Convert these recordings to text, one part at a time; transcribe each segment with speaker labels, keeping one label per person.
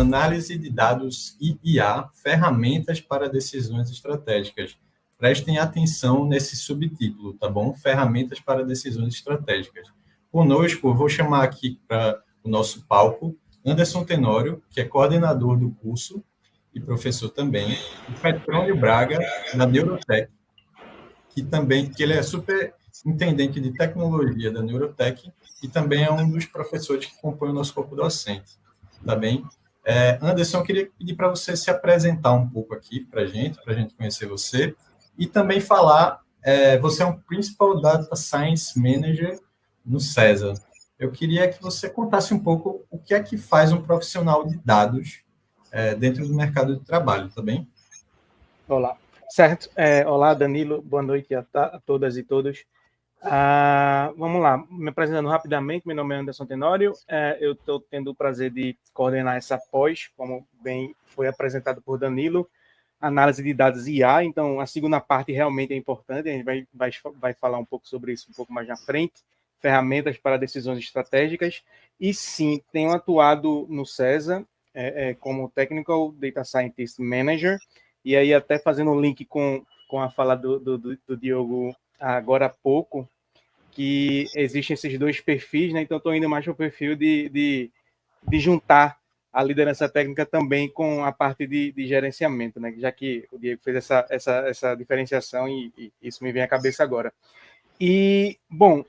Speaker 1: Análise de dados e IA, ferramentas para decisões estratégicas. Prestem atenção nesse subtítulo, tá bom? Ferramentas para decisões estratégicas. Conosco, eu vou chamar aqui para o nosso palco Anderson Tenório, que é coordenador do curso e professor também, e Petrônio Braga, da Neurotech, que ele é super intendente de tecnologia da Neurotech e também é um dos professores que compõe o nosso corpo docente, tá bem? Anderson, eu queria pedir para você se apresentar um pouco aqui para a gente conhecer você, e também falar, você é um Principal Data Science Manager no César. Eu queria que você contasse um pouco o que é que faz um profissional de dados dentro do mercado de trabalho, tá bem?
Speaker 2: Olá, certo. Olá, Danilo, boa noite a todas e todos. Vamos lá, me apresentando rapidamente, meu nome é Anderson Tenório, eu estou tendo o prazer de coordenar essa pós, como bem foi apresentado por Danilo, análise de dados IA. Então a segunda parte realmente é importante, a gente vai falar um pouco sobre isso um pouco mais na frente, ferramentas para decisões estratégicas, e sim, tenho atuado no César como Technical Data Scientist Manager, e aí até fazendo um link com a fala do Diogo agora há pouco, que existem esses dois perfis, né? Então estou indo mais para o perfil de juntar a liderança técnica também com a parte de gerenciamento, né? Já que o Diego fez essa diferenciação e isso me vem à cabeça agora. E, bom,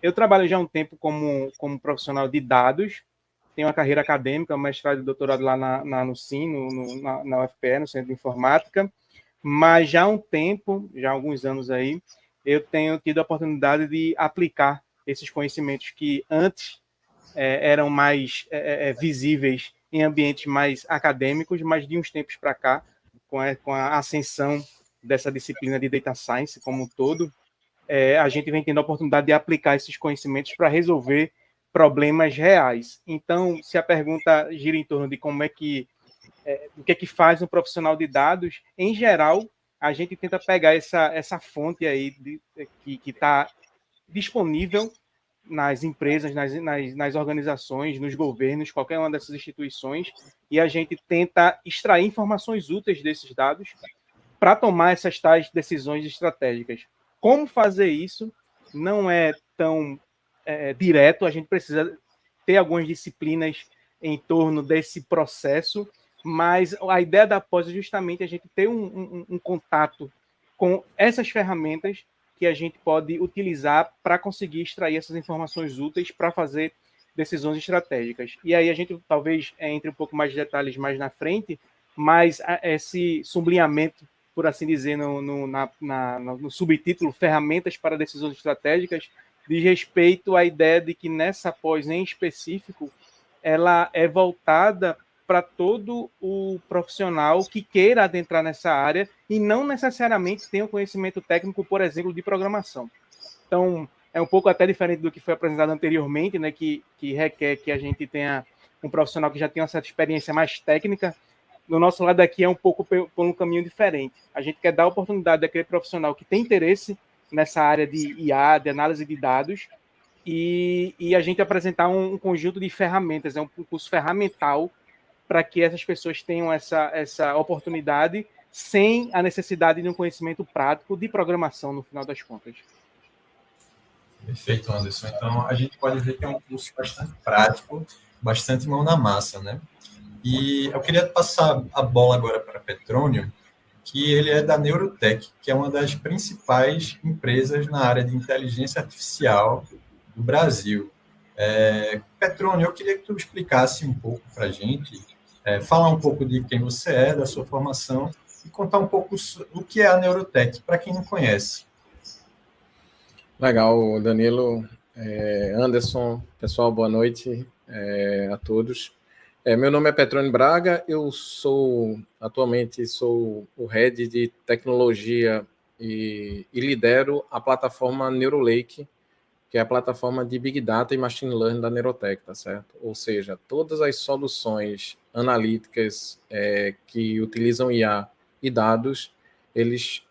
Speaker 2: eu trabalho já há um tempo como profissional de dados, tenho uma carreira acadêmica, mestrado e doutorado lá no SIM, na UFPE, no Centro de Informática, mas já há um tempo, já há alguns anos aí, eu tenho tido a oportunidade de aplicar esses conhecimentos que antes eram mais visíveis em ambientes mais acadêmicos, mas de uns tempos para cá, com a ascensão dessa disciplina de Data Science como um todo, a gente vem tendo a oportunidade de aplicar esses conhecimentos para resolver problemas reais. Então, se a pergunta gira em torno de como é que o que é que faz um profissional de dados, em geral, a gente tenta pegar essa fonte aí que está disponível nas empresas, nas organizações, nos governos, qualquer uma dessas instituições, e a gente tenta extrair informações úteis desses dados para tomar essas tais decisões estratégicas. Como fazer isso não é tão direto, a gente precisa ter algumas disciplinas em torno desse processo, mas a ideia da pós é justamente a gente ter um contato com essas ferramentas que a gente pode utilizar para conseguir extrair essas informações úteis para fazer decisões estratégicas. E aí a gente talvez entre um pouco mais de detalhes mais na frente, mas esse sublinhamento, por assim dizer, no subtítulo Ferramentas para Decisões Estratégicas, diz respeito à ideia de que nessa pós em específico, ela é voltada para todo o profissional que queira adentrar nessa área e não necessariamente tenha um conhecimento técnico, por exemplo, de programação. Então, é um pouco até diferente do que foi apresentado anteriormente, né, que requer que a gente tenha um profissional que já tenha uma certa experiência mais técnica. No nosso lado aqui é um pouco por um caminho diferente. A gente quer dar a oportunidade daquele profissional que tem interesse nessa área de IA, de análise de dados, e a gente apresentar um conjunto de ferramentas, um curso ferramental para que essas pessoas tenham essa oportunidade sem a necessidade de um conhecimento prático de programação, no final das contas.
Speaker 1: Perfeito, Anderson. Então, a gente pode ver que é um curso bastante prático, bastante mão na massa, né? E eu queria passar a bola agora para Petrônio, que ele é da Neurotech, que é uma das principais empresas na área de inteligência artificial do Brasil. Petrônio, eu queria que tu explicasse um pouco para a gente, falar um pouco de quem você é, da sua formação, e contar um pouco o que é a Neurotech, para quem não conhece.
Speaker 3: Legal, Danilo, Anderson, pessoal, boa noite a todos. Meu nome é Petrônio Braga, eu atualmente sou o Head de Tecnologia e lidero a plataforma NeuroLake, que é a plataforma de Big Data e Machine Learning da Neurotech, tá certo? Ou seja, todas as soluções analíticas que utilizam IA e dados, eles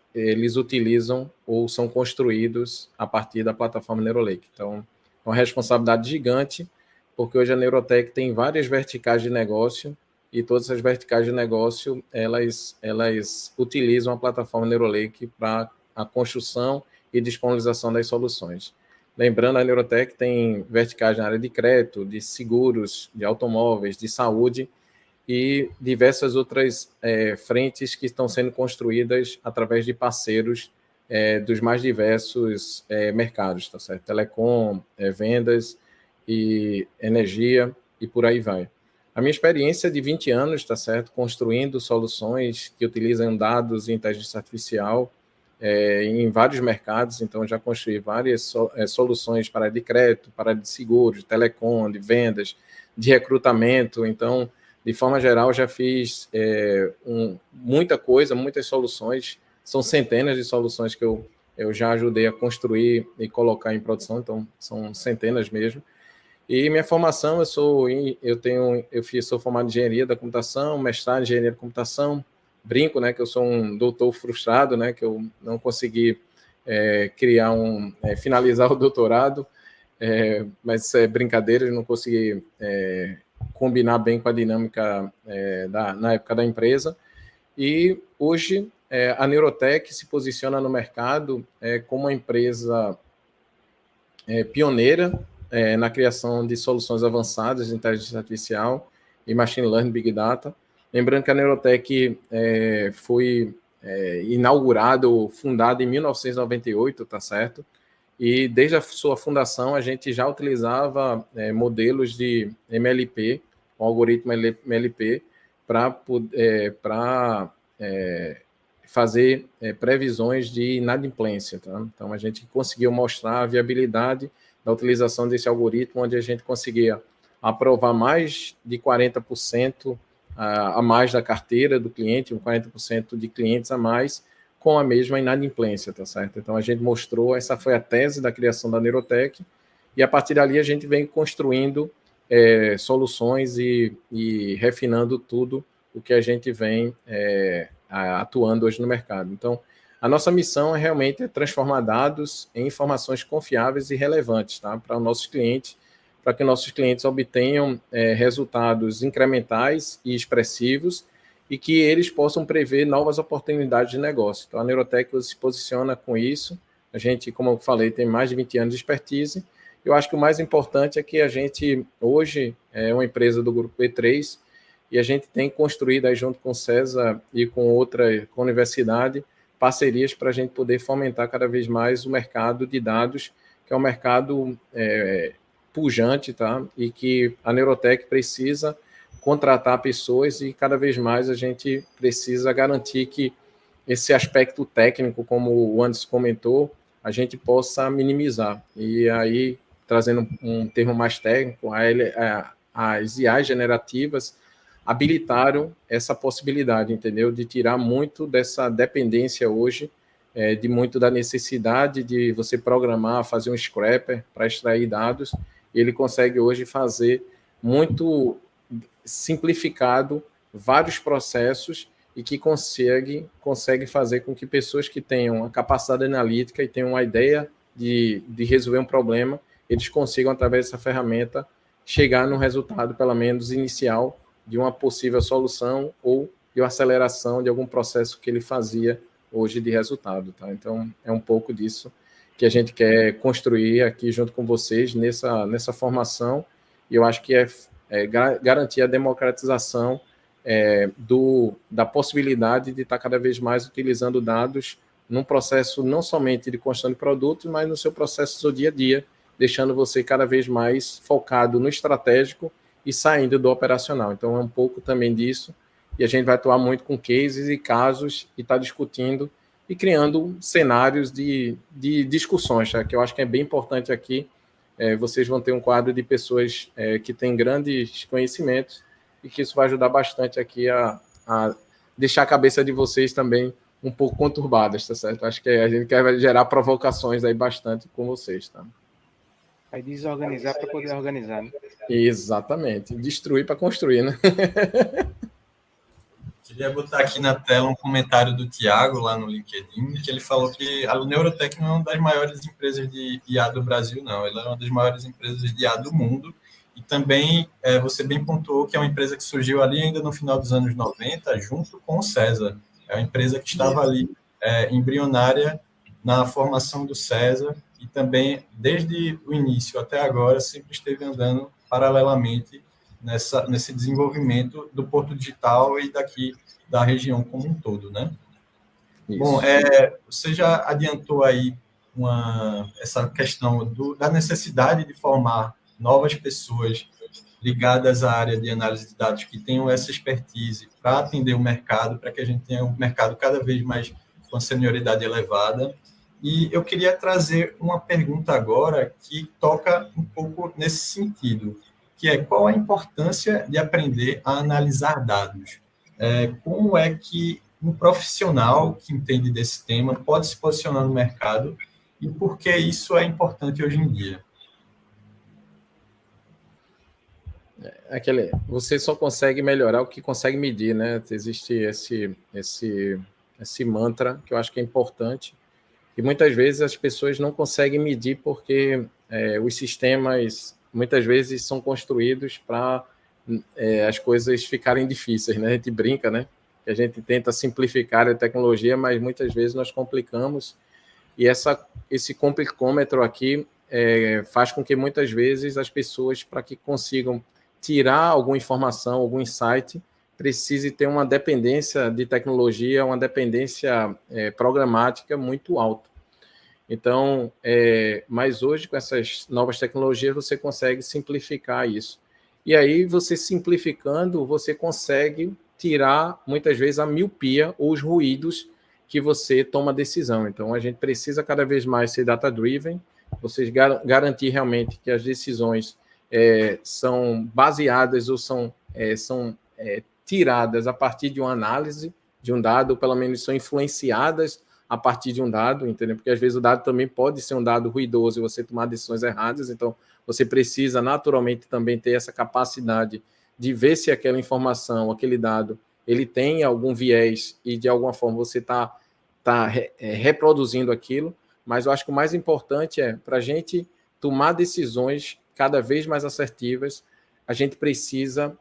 Speaker 3: utilizam ou são construídos a partir da plataforma NeuroLake. Então, é uma responsabilidade gigante, porque hoje a Neurotech tem várias verticais de negócio e todas as verticais de negócio, elas utilizam a plataforma Neurolake para a construção e disponibilização das soluções. Lembrando, a Neurotech tem verticais na área de crédito, de seguros, de automóveis, de saúde e diversas outras frentes que estão sendo construídas através de parceiros dos mais diversos mercados, tá certo? Telecom, vendas e energia e por aí vai. A minha experiência é de 20 anos, tá certo? Construindo soluções que utilizam dados e inteligência artificial em vários mercados, então já construí várias soluções para de crédito, para de seguros, de telecom, de vendas, de recrutamento, então, de forma geral, já fiz muita coisa, muitas soluções, são centenas de soluções que eu já ajudei a construir e colocar em produção, então são centenas mesmo. E minha formação, eu sou formado em engenharia da computação, mestrado em engenharia da computação, brinco, né, que eu sou um doutor frustrado, né, que eu não consegui finalizar o doutorado, mas isso é brincadeira, eu não consegui combinar bem com a dinâmica na época da empresa. E hoje a Neurotech se posiciona no mercado como uma empresa pioneira na criação de soluções avançadas de inteligência artificial e machine learning, big data. Lembrando que a Neurotech foi fundada em 1998, tá certo? E desde a sua fundação a gente já utilizava modelos de MLP, o algoritmo MLP, para fazer previsões de inadimplência, tá? Então a gente conseguiu mostrar a viabilidade da utilização desse algoritmo, onde a gente conseguia aprovar mais de 40% a mais da carteira do cliente, 40% de clientes a mais, com a mesma inadimplência, tá certo? Então, a gente mostrou, essa foi a tese da criação da Neurotech, e a partir dali a gente vem construindo soluções e refinando tudo o que a gente vem atuando hoje no mercado. Então, a nossa missão é realmente transformar dados em informações confiáveis e relevantes, tá? Para os nossos clientes, para que nossos clientes obtenham resultados incrementais e expressivos e que eles possam prever novas oportunidades de negócio. Então, a Neurotech se posiciona com isso. A gente, como eu falei, tem mais de 20 anos de expertise. Eu acho que o mais importante é que a gente, hoje, é uma empresa do Grupo B3 e a gente tem construído, aí, junto com o César e com a universidade, parcerias para a gente poder fomentar cada vez mais o mercado de dados, que é um mercado pujante, tá? E que a Neurotech precisa contratar pessoas e cada vez mais a gente precisa garantir que esse aspecto técnico, como o Anderson comentou, a gente possa minimizar. E aí, trazendo um termo mais técnico, as IAs generativas habilitaram essa possibilidade, entendeu? De tirar muito dessa dependência hoje, de muito da necessidade de você programar, fazer um scraper para extrair dados. Ele consegue hoje fazer muito simplificado vários processos e que consegue fazer com que pessoas que tenham a capacidade analítica e tenham uma ideia de resolver um problema, eles consigam, através dessa ferramenta, chegar no resultado, pelo menos inicial, de uma possível solução ou de uma aceleração de algum processo que ele fazia hoje de resultado, tá? Então, é um pouco disso que a gente quer construir aqui junto com vocês nessa formação, e eu acho que garantir a democratização da possibilidade de estar cada vez mais utilizando dados num processo não somente de construção de produtos, mas no seu processo do dia a dia, deixando você cada vez mais focado no estratégico e saindo do operacional. Então, é um pouco também disso, e a gente vai atuar muito com cases e casos, e está discutindo e criando cenários de discussões, tá? Que eu acho que é bem importante aqui. Vocês vão ter um quadro de pessoas que têm grandes conhecimentos, e que isso vai ajudar bastante aqui a deixar a cabeça de vocês também um pouco conturbadas, tá certo? Acho que a gente quer gerar provocações aí bastante com vocês, tá?
Speaker 2: Aí desorganizar para poder organizar, né?
Speaker 3: Exatamente. Destruir para construir, né?
Speaker 1: Queria botar aqui na tela um comentário do Tiago, lá no LinkedIn, que ele falou que a Neurotech não é uma das maiores empresas de IA do Brasil, não. Ela é uma das maiores empresas de IA do mundo, E também você bem pontuou que é uma empresa que surgiu ali ainda no final dos anos 90, junto com o César. É uma empresa que estava ali embrionária na formação do César e também, desde o início até agora, sempre esteve andando paralelamente nesse desenvolvimento do Porto Digital e daqui da região como um todo, né? Isso. Bom, você já adiantou aí essa questão da necessidade de formar novas pessoas ligadas à área de análise de dados que tenham essa expertise para atender o mercado, para que a gente tenha um mercado cada vez mais com senioridade elevada. E eu queria trazer uma pergunta agora que toca um pouco nesse sentido, que é qual a importância de aprender a analisar dados? Como é que um profissional que entende desse tema pode se posicionar no mercado e por que isso é importante hoje em dia?
Speaker 3: Você só consegue melhorar o que consegue medir, né? Existe esse mantra que eu acho que é importante. E muitas vezes as pessoas não conseguem medir porque os sistemas muitas vezes são construídos para as coisas ficarem difíceis, né? A gente brinca, né? Que a gente tenta simplificar a tecnologia, mas muitas vezes nós complicamos. E esse complicômetro aqui faz com que muitas vezes as pessoas, para que consigam tirar alguma informação, algum insight, precise ter uma dependência de tecnologia, uma dependência programática muito alta. Então, mas hoje, com essas novas tecnologias, você consegue simplificar isso. E aí, você simplificando, você consegue tirar, muitas vezes, a miopia ou os ruídos que você toma decisão. Então, a gente precisa cada vez mais ser data-driven, vocês garantir realmente que as decisões são baseadas ou são tiradas a partir de uma análise de um dado, ou pelo menos são influenciadas a partir de um dado, entendeu? Porque às vezes o dado também pode ser um dado ruidoso e você tomar decisões erradas, então você precisa naturalmente também ter essa capacidade de ver se aquela informação, aquele dado, ele tem algum viés e de alguma forma você está reproduzindo aquilo, mas eu acho que o mais importante para a gente tomar decisões cada vez mais assertivas, a gente precisa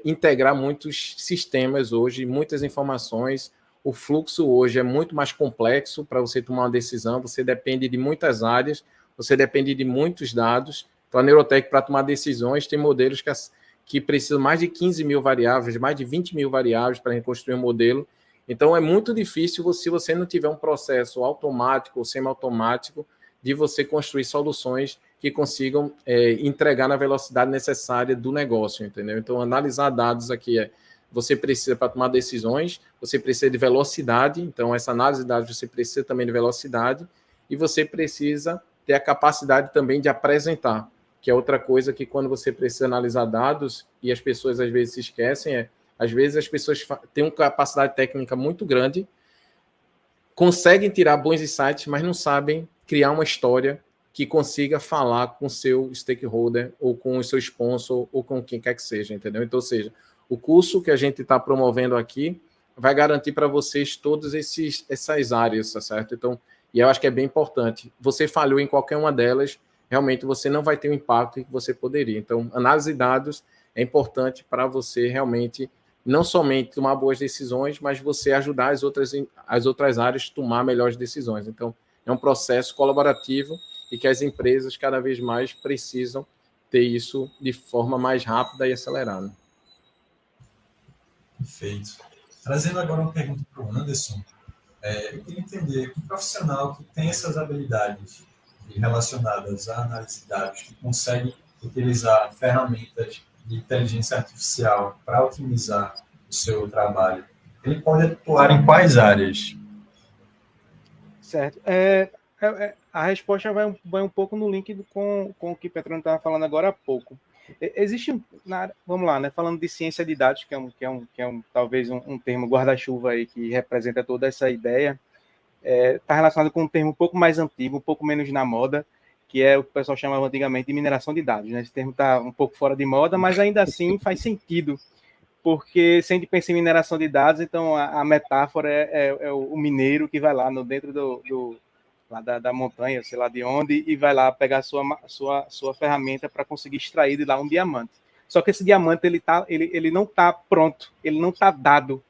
Speaker 3: integrar muitos sistemas hoje, muitas informações. O fluxo hoje é muito mais complexo para você tomar uma decisão, você depende de muitas áreas, você depende de muitos dados. Então, a Neurotech, para tomar decisões, tem modelos que precisam mais de 15 mil variáveis, mais de 20 mil variáveis para reconstruir um modelo. Então, é muito difícil se você não tiver um processo automático ou semi-automático de você construir soluções que consigam entregar na velocidade necessária do negócio, entendeu? Então, analisar dados aqui você precisa, para tomar decisões, você precisa de velocidade, então essa análise de dados você precisa também de velocidade, e você precisa ter a capacidade também de apresentar, que é outra coisa que quando você precisa analisar dados, e as pessoas às vezes se esquecem, às vezes as pessoas têm uma capacidade técnica muito grande, conseguem tirar bons insights, mas não sabem criar uma história que consiga falar com o seu stakeholder, ou com o seu sponsor, ou com quem quer que seja, entendeu? Então, ou seja, o curso que a gente está promovendo aqui vai garantir para vocês todas essas áreas, tá certo? Então, e eu acho que é bem importante. Você falhou em qualquer uma delas, realmente você não vai ter o impacto que você poderia. Então, análise de dados é importante para você realmente não somente tomar boas decisões, mas você ajudar as outras áreas a tomar melhores decisões. Então, é um processo colaborativo e que as empresas cada vez mais precisam ter isso de forma mais rápida e acelerada.
Speaker 1: Perfeito. Trazendo agora uma pergunta para o Anderson, eu queria entender um profissional que tem essas habilidades relacionadas à análise de dados, que consegue utilizar ferramentas de inteligência artificial para otimizar o seu trabalho, ele pode atuar em quais áreas?
Speaker 2: Certo. A resposta vai um pouco no link com o que o Petrone estava falando agora há pouco. Existe, vamos lá, né, falando de ciência de dados, que é talvez um termo guarda-chuva aí que representa toda essa ideia, está relacionado com um termo um pouco mais antigo, um pouco menos na moda, que é o que o pessoal chamava antigamente de mineração de dados, né? Esse termo está um pouco fora de moda, mas ainda assim faz sentido, porque se a gente pensa em mineração de dados, então a metáfora é o mineiro que vai lá dentro lá da montanha, sei lá de onde, e vai lá pegar a sua ferramenta para conseguir extrair de lá um diamante. Só que esse diamante ele não está pronto, ele não está dado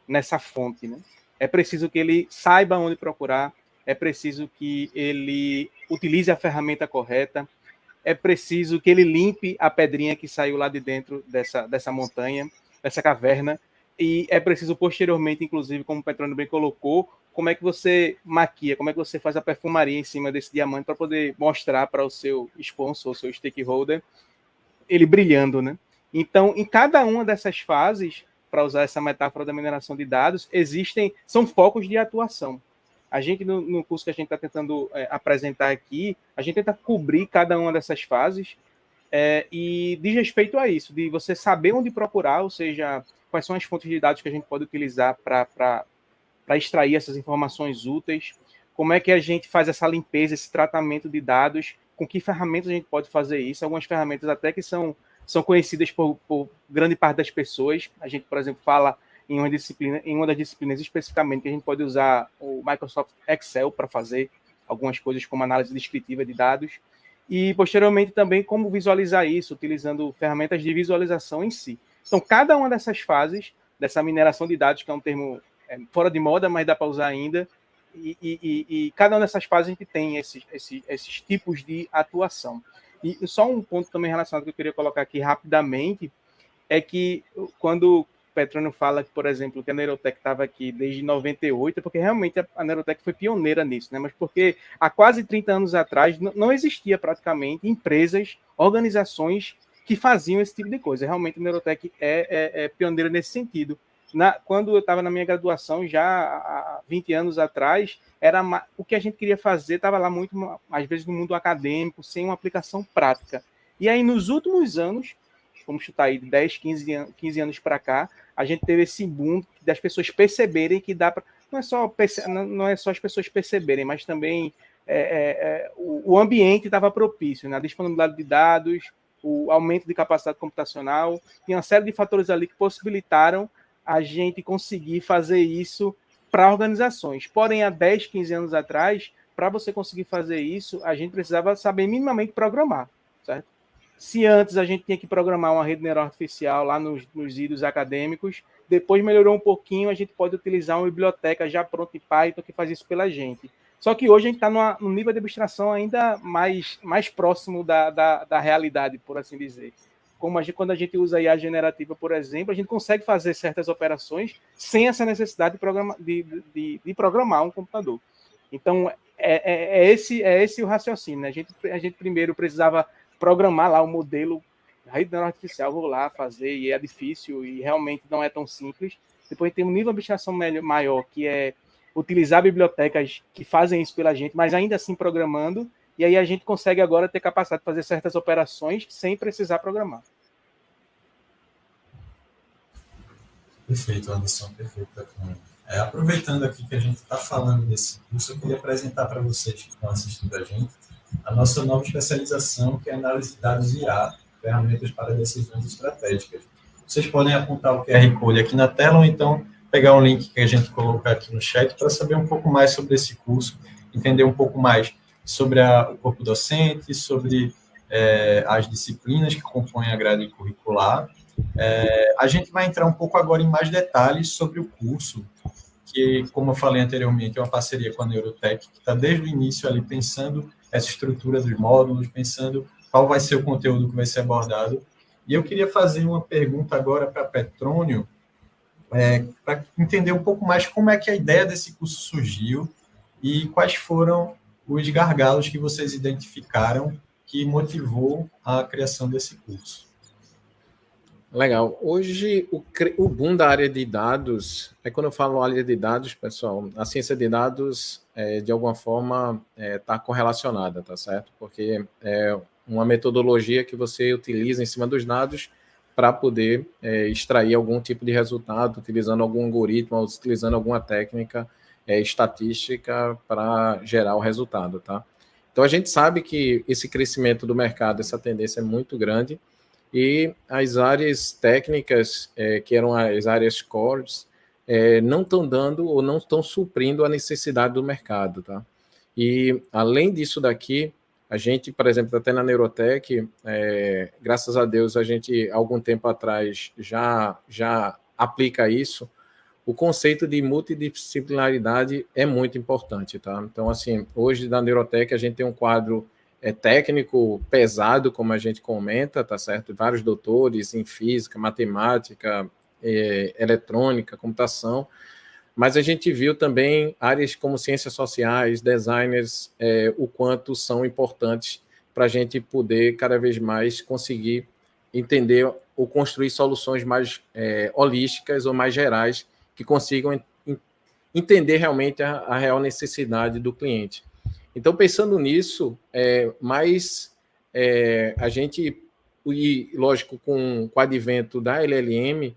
Speaker 2: nessa fonte, né? É preciso que ele saiba onde procurar, é preciso que ele utilize a ferramenta correta, é preciso que ele limpe a pedrinha que saiu lá de dentro dessa montanha, dessa caverna, e é preciso posteriormente, inclusive, como o Petrônio bem colocou, como é que você maquia, como é que você faz a perfumaria em cima desse diamante para poder mostrar para o seu sponsor, o seu stakeholder, ele brilhando, né? Então, em cada uma dessas fases, para usar essa metáfora da mineração de dados, são focos de atuação. A gente, no curso que a gente está tentando apresentar aqui, a gente tenta cobrir cada uma dessas fases e diz respeito a isso, de você saber onde procurar, ou seja, quais são as fontes de dados que a gente pode utilizar para extrair essas informações úteis, como é que a gente faz essa limpeza, esse tratamento de dados, com que ferramentas a gente pode fazer isso, algumas ferramentas até que são conhecidas por grande parte das pessoas. A gente, por exemplo, fala em uma das disciplinas especificamente, que a gente pode usar o Microsoft Excel para fazer algumas coisas como análise descritiva de dados, e posteriormente também como visualizar isso, utilizando ferramentas de visualização em si. Então, cada uma dessas fases, dessa mineração de dados, que é um termo fora de moda, mas dá para usar ainda, e cada uma dessas fases a gente tem esses tipos de atuação. E só um ponto também relacionado que eu queria colocar aqui rapidamente, é que quando o Petrônio fala, por exemplo, que a Neurotech estava aqui desde 98, porque realmente a Neurotech foi pioneira nisso, né? Mas porque há quase 30 anos atrás não existia praticamente empresas, organizações que faziam esse tipo de coisa. Realmente a Neurotech é pioneira nesse sentido. Quando eu estava na minha graduação, já há 20 anos atrás, o que a gente queria fazer estava lá muito, às vezes, no mundo acadêmico, sem uma aplicação prática. E aí, nos últimos anos, vamos chutar aí de 10, 15 anos para cá, a gente teve esse boom das pessoas perceberem que dá para... Não é só as pessoas perceberem, mas também o ambiente estava propício, né? A disponibilidade de dados, o aumento de capacidade computacional, tem uma série de fatores ali que possibilitaram a gente conseguir fazer isso para organizações. Porém, há 10, 15 anos atrás, para você conseguir fazer isso, a gente precisava saber minimamente programar, certo? Se antes a gente tinha que programar uma rede neural artificial lá nos IDOs acadêmicos, depois melhorou um pouquinho, a gente pode utilizar uma biblioteca já pronta em Python que faz isso pela gente. Só que hoje a gente está num nível de abstração ainda mais próximo da realidade, por assim dizer. Quando a gente usa a IA generativa, por exemplo, a gente consegue fazer certas operações sem essa necessidade de programar um computador. Então, esse o raciocínio, né? A gente primeiro precisava programar lá o modelo da rede neural artificial, vou lá fazer, e é difícil, e realmente não é tão simples. Depois tem um nível de abstração maior, que é utilizar bibliotecas que fazem isso pela gente, mas ainda assim programando, e aí a gente consegue agora ter capacidade de fazer certas operações sem precisar programar.
Speaker 1: Perfeito, Anderson, perfeito. Aproveitando aqui que a gente está falando desse curso, eu queria apresentar para vocês que estão assistindo a gente a nossa nova especialização, que é análise de dados IA, ferramentas para decisões estratégicas. Vocês podem apontar o QR Code aqui na tela, ou então pegar um link que a gente colocar aqui no chat para saber um pouco mais sobre esse curso, entender um pouco mais sobre o corpo docente, sobre as disciplinas que compõem a grade curricular. A gente vai entrar um pouco agora em mais detalhes sobre o curso, que, como eu falei anteriormente, é uma parceria com a Neurotech, que está desde o início ali pensando essa estrutura dos módulos, pensando qual vai ser o conteúdo que vai ser abordado. E eu queria fazer uma pergunta agora para Petrônio, para entender um pouco mais como é que a ideia desse curso surgiu e quais foram os gargalos que vocês identificaram que motivou a criação desse curso.
Speaker 3: Legal. Hoje, o boom da área de dados, quando eu falo área de dados, pessoal, a ciência de dados, de alguma forma, está correlacionada, tá certo? Porque é uma metodologia que você utiliza em cima dos dados para poder extrair algum tipo de resultado, utilizando algum algoritmo, utilizando alguma técnica estatística para gerar o resultado, tá? Então, a gente sabe que esse crescimento do mercado, essa tendência é muito grande, e as áreas técnicas, que eram as áreas cores, não estão dando ou não estão suprindo a necessidade do mercado, tá? E, além disso daqui, a gente, por exemplo, até na Neurotech, graças a Deus, a gente, algum tempo atrás, já aplica isso. O conceito de multidisciplinaridade é muito importante, tá? Então, assim, hoje na Neurotech a gente tem um quadro técnico pesado, como a gente comenta, tá certo? Vários doutores em física, matemática, eletrônica, computação, mas a gente viu também áreas como ciências sociais, designers, o quanto são importantes para a gente poder cada vez mais conseguir entender ou construir soluções mais holísticas ou mais gerais que consigam entender realmente a real necessidade do cliente. Então, pensando nisso, a gente, e lógico, com o advento da LLM,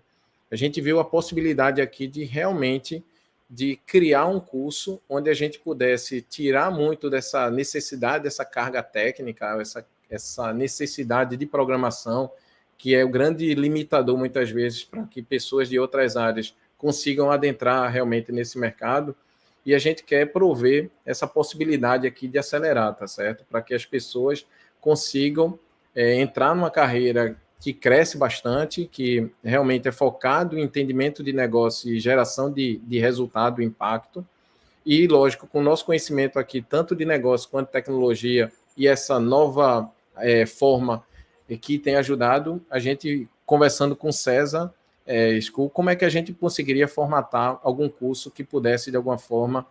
Speaker 3: a gente viu a possibilidade aqui de realmente de criar um curso onde a gente pudesse tirar muito dessa necessidade, dessa carga técnica, essa necessidade de programação, que é o grande limitador, muitas vezes, para que pessoas de outras áreas consigam adentrar realmente nesse mercado. E a gente quer prover essa possibilidade aqui de acelerar, tá certo? Para que as pessoas consigam entrar numa carreira que cresce bastante, que realmente é focado em entendimento de negócio e geração de resultado, impacto. E, lógico, com o nosso conhecimento aqui, tanto de negócio quanto de tecnologia, e essa nova forma que tem ajudado, a gente, conversando com o César School, como é que a gente conseguiria formatar algum curso que pudesse, de alguma forma,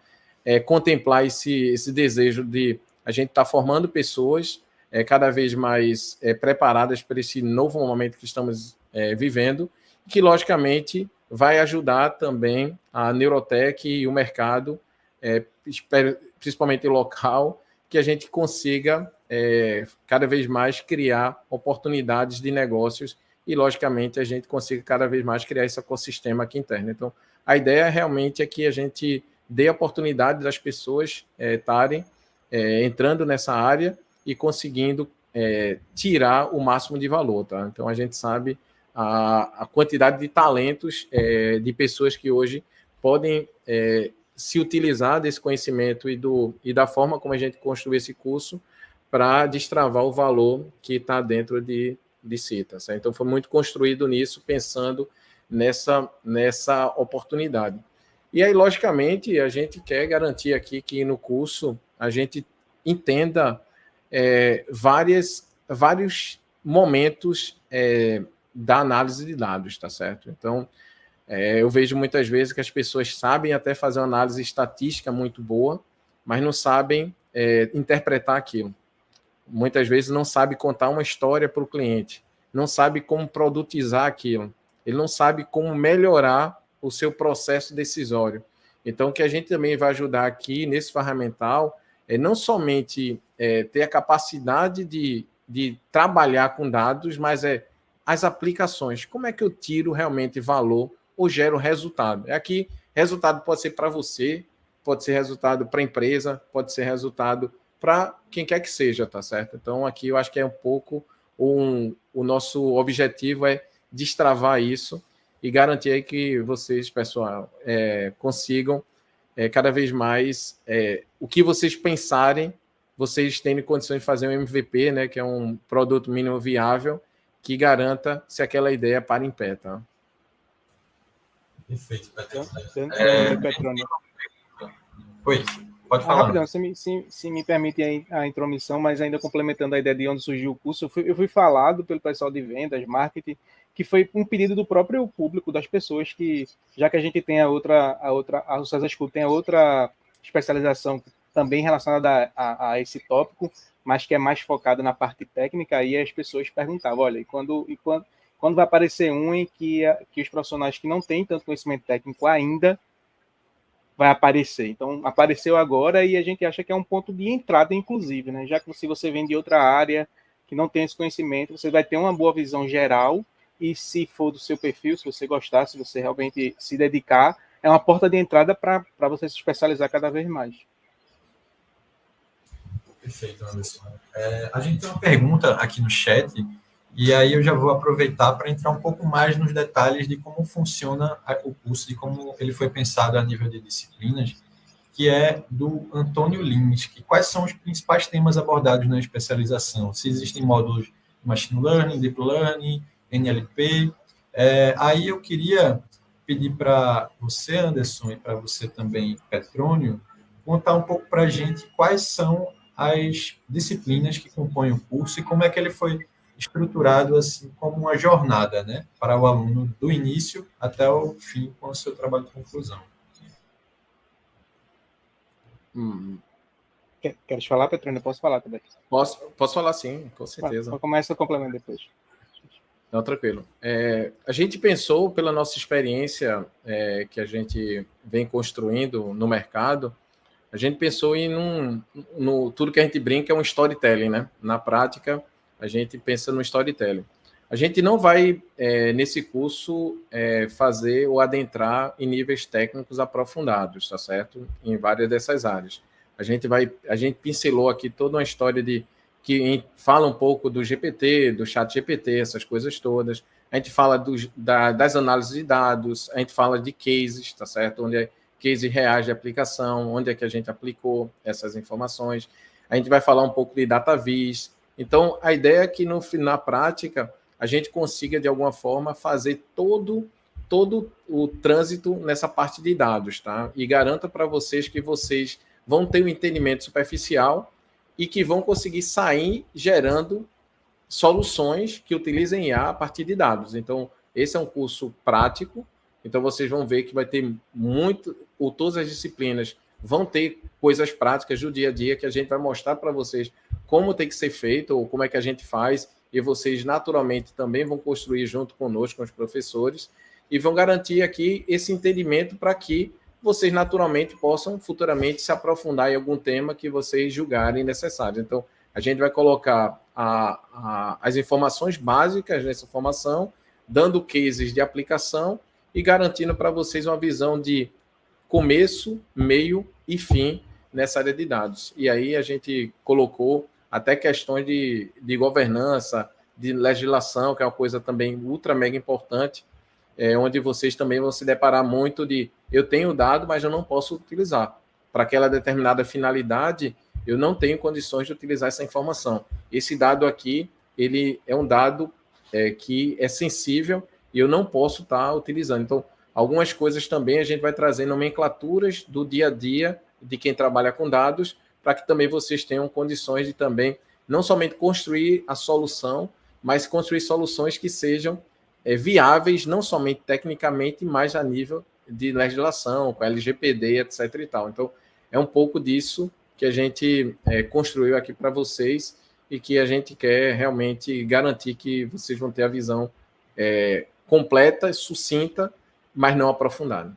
Speaker 3: contemplar esse desejo de a gente estar formando pessoas cada vez mais preparadas para esse novo momento que estamos vivendo, que, logicamente, vai ajudar também a Neurotech e o mercado, principalmente local, que a gente consiga cada vez mais criar oportunidades de negócios e, logicamente, a gente consiga cada vez mais criar esse ecossistema aqui interno. Então, a ideia realmente é que a gente dê a oportunidade das pessoas estarem entrando nessa área e conseguindo tirar o máximo de valor, tá? Então, a gente sabe a quantidade de talentos de pessoas que hoje podem se utilizar desse conhecimento e da forma como a gente construiu esse curso para destravar o valor que está dentro de si, tá certo? Então, foi muito construído nisso, pensando nessa oportunidade. E aí, logicamente, a gente quer garantir aqui que no curso a gente entenda vários momentos da análise de dados, tá certo? Então, eu vejo muitas vezes que as pessoas sabem até fazer uma análise estatística muito boa, mas não sabem interpretar aquilo. Muitas vezes não sabe contar uma história para o cliente, não sabe como produtizar aquilo, ele não sabe como melhorar o seu processo decisório. Então, o que a gente também vai ajudar aqui nesse ferramental é não somente ter a capacidade de trabalhar com dados, mas as aplicações. Como é que eu tiro realmente valor ou gero resultado? Aqui, resultado pode ser para você, pode ser resultado para a empresa, pode ser resultado para quem quer que seja, tá certo? Então, aqui eu acho que é um pouco o nosso objetivo é destravar isso e garantir aí que vocês, pessoal, consigam cada vez mais o que vocês pensarem, vocês têm condições de fazer um MVP, né, que é um produto mínimo viável, que garanta se aquela ideia para em pé, tá?
Speaker 1: Perfeito,
Speaker 2: Petrone.
Speaker 1: Oi, pode falar.
Speaker 2: Rapidão, se me permite a intromissão, mas ainda complementando a ideia de onde surgiu o curso, eu fui falado pelo pessoal de vendas, marketing, que foi um pedido do próprio público, das pessoas que, já que a gente tem a César School tem a outra especialização também relacionada a esse tópico, mas que é mais focada na parte técnica, aí as pessoas perguntavam, olha, quando vai aparecer em que os profissionais que não têm tanto conhecimento técnico ainda vai aparecer. Então, apareceu agora e a gente acha que é um ponto de entrada, inclusive, né? Já que se você vem de outra área que não tem esse conhecimento, você vai ter uma boa visão geral e, se for do seu perfil, se você gostar, se você realmente se dedicar, é uma porta de entrada para você se especializar cada vez mais.
Speaker 1: Perfeito, Anderson. A gente tem uma pergunta aqui no chat, e aí eu já vou aproveitar para entrar um pouco mais nos detalhes de como funciona o curso, de como ele foi pensado a nível de disciplinas, que é do Antônio Lins, que quais são os principais temas abordados na especialização, se existem módulos de Machine Learning, Deep Learning, NLP. Aí eu queria pedir para você, Anderson, e para você também, Petrônio, contar um pouco para a gente quais são as disciplinas que compõem o curso e como é que ele foi estruturado assim como uma jornada, né, para o aluno do início até o fim com o seu trabalho de conclusão.
Speaker 2: Queres falar, Petrônio? Eu posso falar também.
Speaker 3: Posso falar sim, com certeza.
Speaker 2: Começa o complemento depois.
Speaker 3: Não, tranquilo. A gente pensou, pela nossa experiência que a gente vem construindo no mercado, a gente pensou em tudo que a gente brinca é um storytelling, né? Na prática, a gente pensa no storytelling. A gente não vai, nesse curso, fazer ou adentrar em níveis técnicos aprofundados, tá certo? Em várias dessas áreas. A gente pincelou aqui toda uma história que fala um pouco do GPT, do chat GPT, essas coisas todas. A gente fala das análises de dados, a gente fala de cases, tá certo? Onde cases reais de aplicação, onde é que a gente aplicou essas informações. A gente vai falar um pouco de data vis. Então, a ideia é que na prática a gente consiga, de alguma forma, fazer todo o trânsito nessa parte de dados, tá? E garanta para vocês que vocês vão ter um entendimento superficial e que vão conseguir sair gerando soluções que utilizem IA a partir de dados. Então, esse é um curso prático. Então, vocês vão ver que vai ter todas as disciplinas vão ter coisas práticas do dia a dia que a gente vai mostrar para vocês como tem que ser feito ou como é que a gente faz, e vocês naturalmente também vão construir junto conosco, com os professores, e vão garantir aqui esse entendimento para que vocês naturalmente possam futuramente se aprofundar em algum tema que vocês julgarem necessário. Então, a gente vai colocar as informações básicas nessa formação, dando cases de aplicação e garantindo para vocês uma visão de começo, meio e fim nessa área de dados. E aí a gente colocou até questões de governança, de legislação, que é uma coisa também ultra mega importante, onde vocês também vão se deparar muito eu tenho dado, mas eu não posso utilizar. Para aquela determinada finalidade, eu não tenho condições de utilizar essa informação. Esse dado aqui, ele é um dado que é sensível e eu não posso estar utilizando. Então, algumas coisas também a gente vai trazer nomenclaturas do dia a dia de quem trabalha com dados, para que também vocês tenham condições de também não somente construir a solução, mas construir soluções que sejam viáveis, não somente tecnicamente, mas a nível de legislação, com LGPD, etc. e tal. Então, é um pouco disso que a gente construiu aqui para vocês e que a gente quer realmente garantir que vocês vão ter a visão completa, sucinta, mas não aprofundada.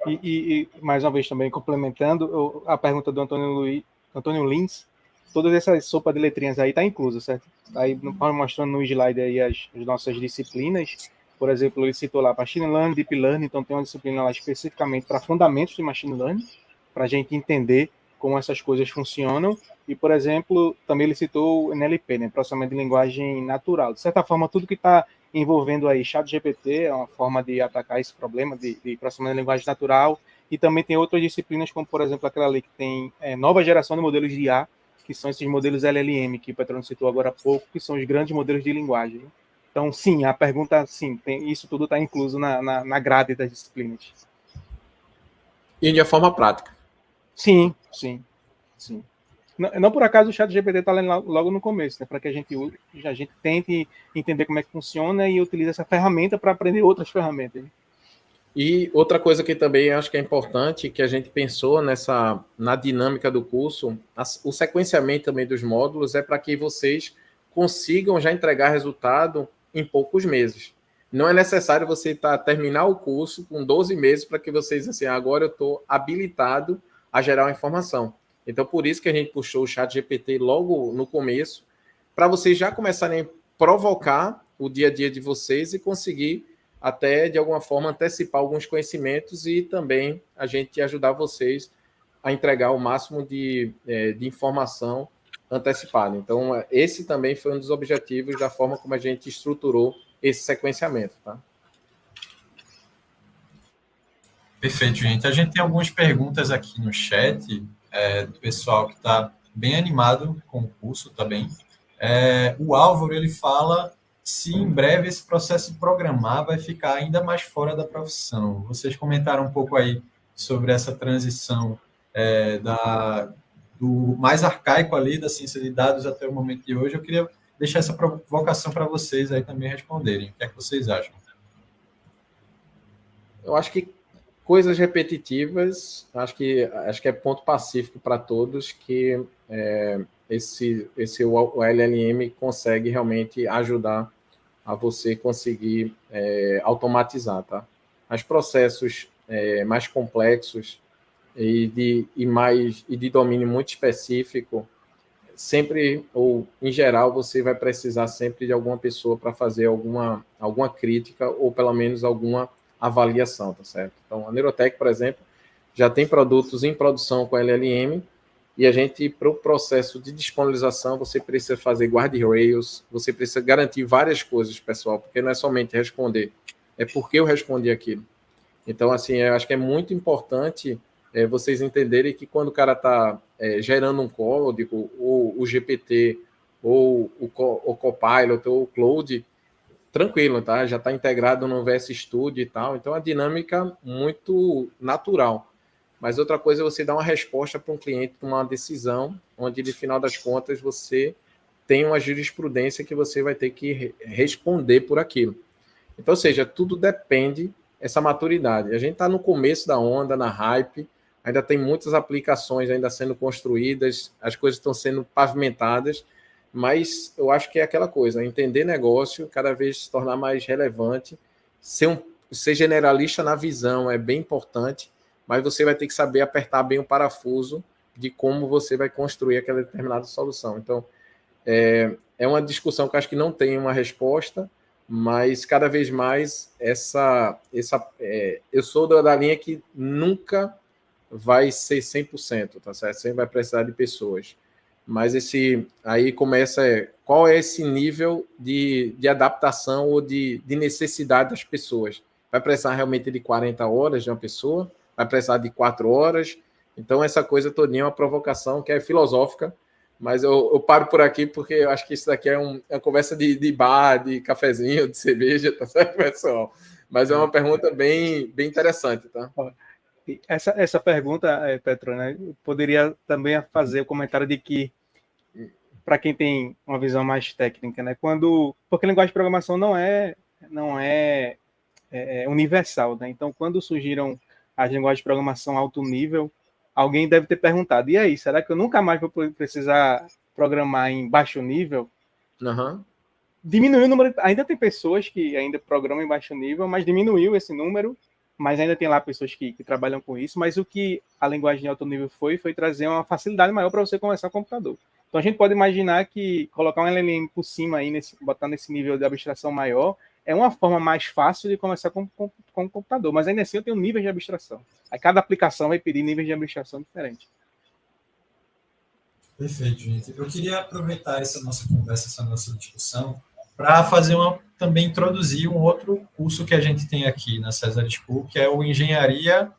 Speaker 2: E mais uma vez também complementando a pergunta do Antônio Lins, todas essas sopas de letrinhas aí tá inclusa, certo? Aí mostrando no slide aí as nossas disciplinas. Por exemplo, ele citou lá Machine Learning, Deep Learning, então tem uma disciplina lá especificamente para fundamentos de Machine Learning, para a gente entender como essas coisas funcionam. E, por exemplo, também ele citou o NLP, né, processamento de linguagem natural. De certa forma, tudo que está envolvendo aí ChatGPT é uma forma de atacar esse problema de processamento de linguagem natural. E também tem outras disciplinas, como, por exemplo, aquela ali que tem nova geração de modelos de IA, que são esses modelos LLM, que o Petrônio citou agora há pouco, que são os grandes modelos de linguagem. Então, sim, a pergunta, sim, isso tudo está incluso na grade das disciplinas.
Speaker 3: E de forma prática.
Speaker 2: Sim. Não por acaso o ChatGPT está logo no começo, né? Para que a gente tente entender como é que funciona e utilize essa ferramenta para aprender outras ferramentas.
Speaker 3: E outra coisa que também acho que é importante, que a gente pensou na dinâmica do curso, o sequenciamento também dos módulos é para que vocês consigam já entregar resultado em poucos meses. Não é necessário você terminar o curso com 12 meses para que vocês, assim, agora eu estou habilitado a gerar uma informação. Então, por isso que a gente puxou o ChatGPT logo no começo, para vocês já começarem a provocar o dia a dia de vocês e conseguir até, de alguma forma, antecipar alguns conhecimentos e também a gente ajudar vocês a entregar o máximo de informação antecipada. Então, esse também foi um dos objetivos da forma como a gente estruturou esse sequenciamento, tá?
Speaker 1: Perfeito, gente. A gente tem algumas perguntas aqui no chat, do pessoal que está bem animado com o curso também. O Álvaro, ele fala se em breve esse processo de programar vai ficar ainda mais fora da profissão. Vocês comentaram um pouco aí sobre essa transição do mais arcaico ali, da ciência de dados até o momento de hoje. Eu queria deixar essa provocação para vocês aí também responderem. O que é que vocês acham?
Speaker 3: Eu acho que coisas repetitivas, acho que é ponto pacífico para todos que o LLM consegue realmente ajudar a você conseguir automatizar, tá? Mas processos mais complexos e de domínio muito específico, sempre, ou em geral, você vai precisar sempre de alguma pessoa para fazer alguma crítica ou pelo menos alguma avaliação, tá certo? Então, a Neurotech, por exemplo, já tem produtos em produção com LLM e a gente, para o processo de disponibilização, você precisa fazer guardrails, você precisa garantir várias coisas, pessoal, porque não é somente responder, é porque eu respondi aquilo. Então, assim, eu acho que é muito importante vocês entenderem que quando o cara está gerando um código, ou o GPT, ou o Copilot, ou o Claude, tranquilo, tá? Já está integrado no VS Studio e tal, então a dinâmica muito natural. Mas outra coisa é você dar uma resposta para um cliente, para uma decisão, onde, no final das contas, você tem uma jurisprudência que você vai ter que responder por aquilo. Então, ou seja, tudo depende dessa maturidade. A gente está no começo da onda, na hype, ainda tem muitas aplicações ainda sendo construídas, as coisas estão sendo pavimentadas, mas eu acho que é aquela coisa, entender negócio, cada vez se tornar mais relevante, ser generalista na visão é bem importante, mas você vai ter que saber apertar bem o parafuso de como você vai construir aquela determinada solução. Então, é uma discussão que eu acho que não tem uma resposta, mas cada vez mais eu sou da linha que nunca vai ser 100%, tá certo? Sempre vai precisar de pessoas. Mas aí começa qual é esse nível de adaptação ou de necessidade das pessoas? Vai precisar realmente de 40 horas de uma pessoa? Vai precisar de 4 horas? Então, essa coisa todinha é uma provocação que é filosófica, mas eu paro por aqui porque eu acho que isso daqui é uma conversa de bar, de cafezinho, de cerveja, tá certo, pessoal? Mas é uma pergunta bem interessante, tá?
Speaker 2: Essa pergunta, Petro, né, poderia também fazer o comentário de que, para quem tem uma visão mais técnica, né, porque a linguagem de programação não é universal, né? Então, quando surgiram as linguagens de programação alto nível, alguém deve ter perguntado: e aí, será que eu nunca mais vou precisar programar em baixo nível?
Speaker 3: Uhum.
Speaker 2: Diminuiu o número. Ainda tem pessoas que ainda programam em baixo nível, mas diminuiu esse número. Mas ainda tem lá pessoas que trabalham com isso. Mas o que a linguagem de alto nível foi trazer uma facilidade maior para você conversar com o computador. Então a gente pode imaginar que colocar um LLM por cima aí, botar nesse nível de abstração maior, é uma forma mais fácil de conversar com o computador. Mas ainda assim eu tenho níveis de abstração. Aí cada aplicação vai pedir níveis de abstração diferentes.
Speaker 1: Perfeito, gente. Eu queria aproveitar essa nossa conversa, essa nossa discussão, para também introduzir um outro curso que a gente tem aqui na Cesar School, que é o Engenharia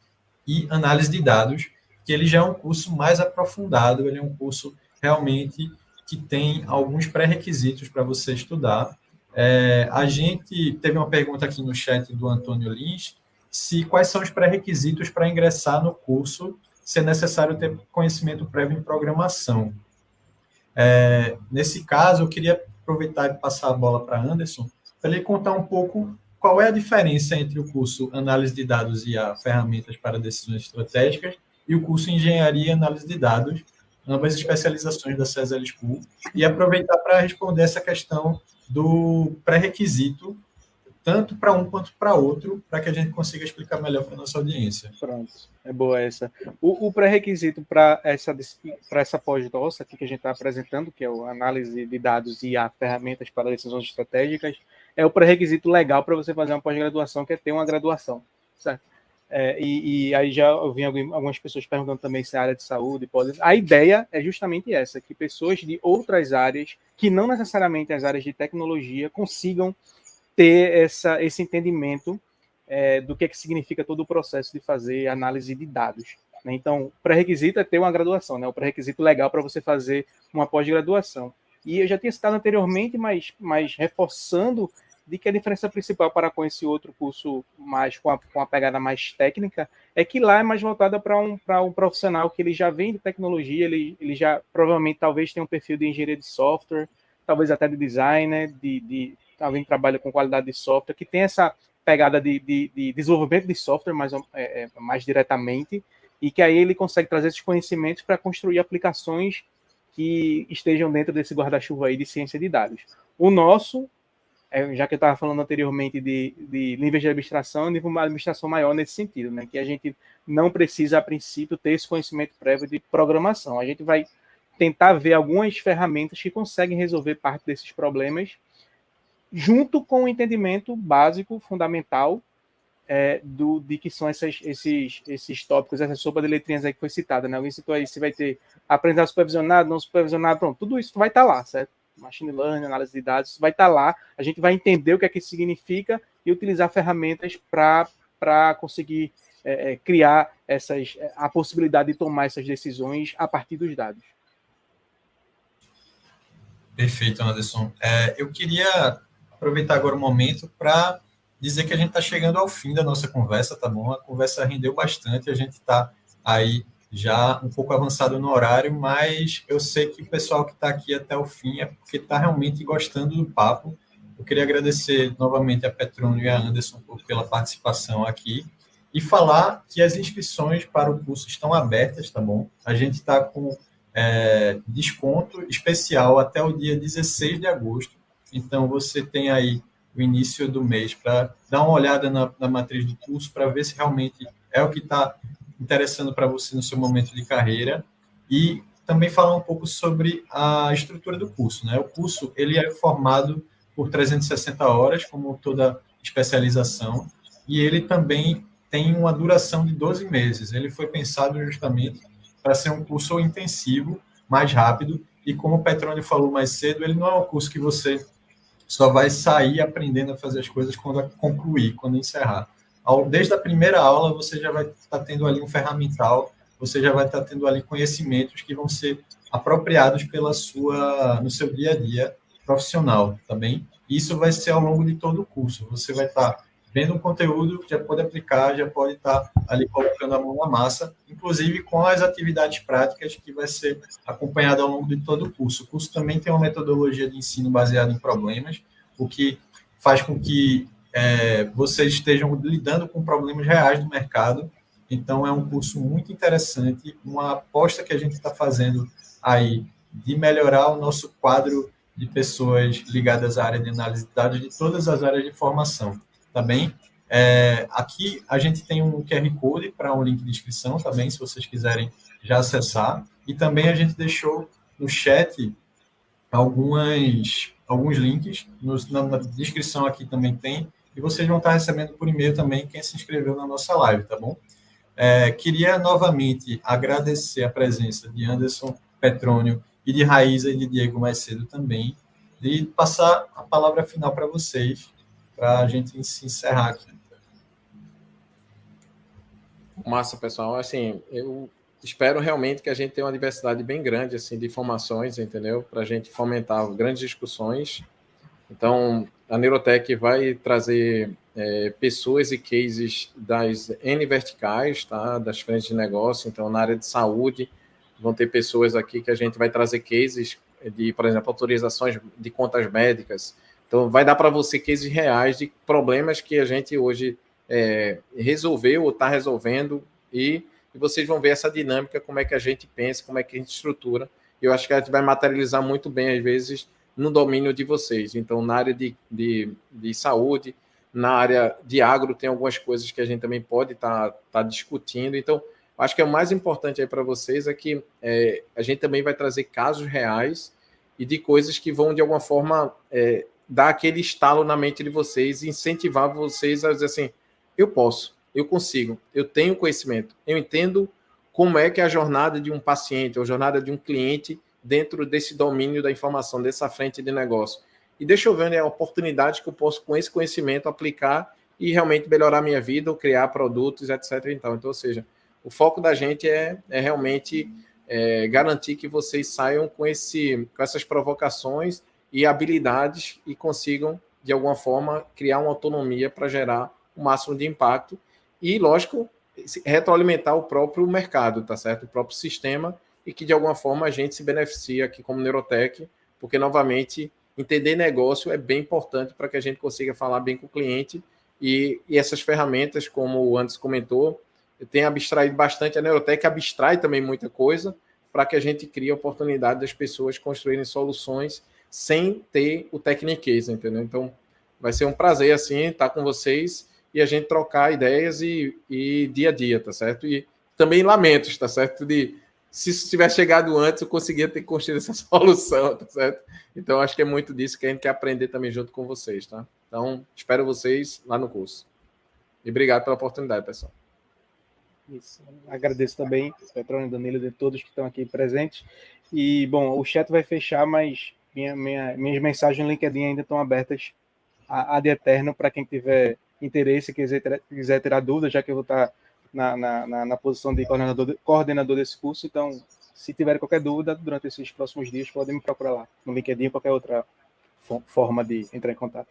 Speaker 1: e Análise de Dados, que ele já é um curso mais aprofundado, ele é um curso realmente que tem alguns pré-requisitos para você estudar. A gente teve uma pergunta aqui no chat do Antônio Lins, quais são os pré-requisitos para ingressar no curso, se é necessário ter conhecimento prévio em programação. Nesse caso, eu queria aproveitar e passar a bola para Anderson, para ele contar um pouco qual é a diferença entre o curso Análise de Dados e Ferramentas para Decisões Estratégicas e o curso Engenharia e Análise de Dados, ambas especializações da Cesar School, e aproveitar para responder essa questão do pré-requisito, tanto para um quanto para outro, para que a gente consiga explicar melhor para a nossa audiência.
Speaker 2: Pronto, é boa essa. O pré-requisito para essa pós-doc aqui que a gente está apresentando, que é o análise de dados e ferramentas para decisões estratégicas, é o pré-requisito legal para você fazer uma pós-graduação, que é ter uma graduação, certo? E aí já eu vi algumas pessoas perguntando também se a área de saúde pode... A ideia é justamente essa, que pessoas de outras áreas, que não necessariamente as áreas de tecnologia, consigam ter esse entendimento do que significa todo o processo de fazer análise de dados. Né? Então, o pré-requisito é ter uma graduação, né? O pré-requisito legal para você fazer uma pós-graduação. E eu já tinha citado anteriormente, mas reforçando de que a diferença principal para com esse outro curso mais com a pegada mais técnica é que lá é mais voltada para um profissional que ele já vem de tecnologia, ele já provavelmente talvez tenha um perfil de engenharia de software, talvez até de designer, alguém que trabalha com qualidade de software, que tem essa pegada de desenvolvimento de software mais diretamente, e que aí ele consegue trazer esses conhecimentos para construir aplicações que estejam dentro desse guarda-chuva aí de ciência de dados. O nosso, já que eu estava falando anteriormente de níveis de abstração, nível de administração maior nesse sentido, né? Que a gente não precisa, a princípio, ter esse conhecimento prévio de programação. A gente vai tentar ver algumas ferramentas que conseguem resolver parte desses problemas, junto com o entendimento básico, fundamental, de que são esses tópicos, essa sopa de letrinhas aí que foi citada, né? Alguém citou aí se vai ter aprendizado supervisionado, não supervisionado, pronto, tudo isso vai estar lá, certo? Machine Learning, análise de dados, isso vai estar lá, a gente vai entender o que é que isso significa e utilizar ferramentas para conseguir criar a possibilidade de tomar essas decisões a partir dos dados.
Speaker 1: Perfeito, Anderson. Eu queria aproveitar agora o momento para dizer que a gente está chegando ao fim da nossa conversa, tá bom? A conversa rendeu bastante, a gente está aí já um pouco avançado no horário, mas eu sei que o pessoal que está aqui até o fim é porque está realmente gostando do papo. Eu queria agradecer novamente a Petrônio e a Anderson pela participação aqui e falar que as inscrições para o curso estão abertas, tá bom? A gente está com desconto especial até o dia 16 de agosto, então você tem aí o início do mês para dar uma olhada na matriz do curso para ver se realmente é o que está interessando para você no seu momento de carreira e também falar um pouco sobre a estrutura do curso, né? O curso ele é formado por 360 horas, como toda especialização, e ele também tem uma duração de 12 meses. Ele foi pensado justamente para ser um curso intensivo, mais rápido, e como o Petrônio falou mais cedo, ele não é um curso que você só vai sair aprendendo a fazer as coisas quando concluir, quando encerrar. Desde a primeira aula, você já vai estar tendo ali um ferramental, você já vai estar tendo ali conhecimentos que vão ser apropriados no seu dia a dia profissional, tá bem? Isso vai ser ao longo de todo o curso. Você vai estar vendo um conteúdo, já pode aplicar, já pode estar ali colocando a mão na massa, inclusive com as atividades práticas que vai ser acompanhada ao longo de todo o curso. O curso também tem uma metodologia de ensino baseada em problemas, o que faz com que vocês estejam lidando com problemas reais do mercado. Então, é um curso muito interessante, uma aposta que a gente está fazendo aí de melhorar o nosso quadro de pessoas ligadas à área de análise de dados de todas as áreas de formação. Tá bem? Aqui a gente tem um QR Code para um link de inscrição, tá bem? Se vocês quiserem já acessar. E também a gente deixou no chat alguns links. Na descrição aqui também tem. E vocês vão estar recebendo por e-mail também quem se inscreveu na nossa live, tá bom? Queria novamente agradecer a presença de Anderson, Petrônio e de Raíza e de Diego mais cedo também. E passar a palavra final para vocês, para a gente se encerrar aqui.
Speaker 3: Massa, pessoal. Assim, eu espero realmente que a gente tenha uma diversidade bem grande assim, de informações, entendeu? Para a gente fomentar grandes discussões. Então, a Neurotech vai trazer pessoas e cases das N verticais, tá? Das frentes de negócio. Então, na área de saúde, vão ter pessoas aqui que a gente vai trazer cases de, por exemplo, autorizações de contas médicas. Então, vai dar para você cases reais de problemas que a gente hoje resolveu ou está resolvendo e vocês vão ver essa dinâmica, como é que a gente pensa, como é que a gente estrutura. Eu acho que a gente vai materializar muito bem, às vezes, no domínio de vocês. Então, na área de saúde, na área de agro, tem algumas coisas que a gente também pode estar discutindo. Então, acho que o mais importante aí para vocês é que a gente também vai trazer casos reais e de coisas que vão, de alguma forma, dar aquele estalo na mente de vocês e incentivar vocês a dizer assim, eu posso, eu consigo, eu tenho conhecimento, eu entendo como é que é a jornada de um paciente, ou a jornada de um cliente dentro desse domínio da informação, dessa frente de negócio. E deixa eu ver a oportunidade que eu posso, com esse conhecimento, aplicar e realmente melhorar a minha vida, ou criar produtos, etc. Então, ou seja, o foco da gente é realmente garantir que vocês saiam com essas provocações e habilidades e consigam, de alguma forma, criar uma autonomia para gerar o máximo de impacto e, lógico, retroalimentar o próprio mercado, tá certo? O próprio sistema, e que, de alguma forma, a gente se beneficia aqui como Neurotech, porque, novamente, entender negócio é bem importante para que a gente consiga falar bem com o cliente e essas ferramentas, como o Anderson comentou, tem abstraído bastante, a Neurotech abstrai também muita coisa para que a gente crie a oportunidade das pessoas construírem soluções sem ter o techniquez, entendeu? Então, vai ser um prazer, assim, estar com vocês e a gente trocar ideias e dia a dia, tá certo? E também lamentos, tá certo? Se isso tivesse chegado antes, eu conseguia ter construído essa solução, tá certo? Então, acho que é muito disso que a gente quer aprender também junto com vocês, tá? Então, espero vocês lá no curso. E obrigado pela oportunidade, pessoal.
Speaker 2: Isso. Agradeço também, Petrone, Danilo, de todos que estão aqui presentes. E, bom, o chat vai fechar, mas minhas mensagens no LinkedIn ainda estão abertas ad eterno para quem tiver interesse, quiser tirar dúvidas, já que eu vou estar na posição de coordenador desse curso. Então, se tiver qualquer dúvida durante esses próximos dias, podem me procurar lá no LinkedIn ou qualquer outra forma de entrar em contato.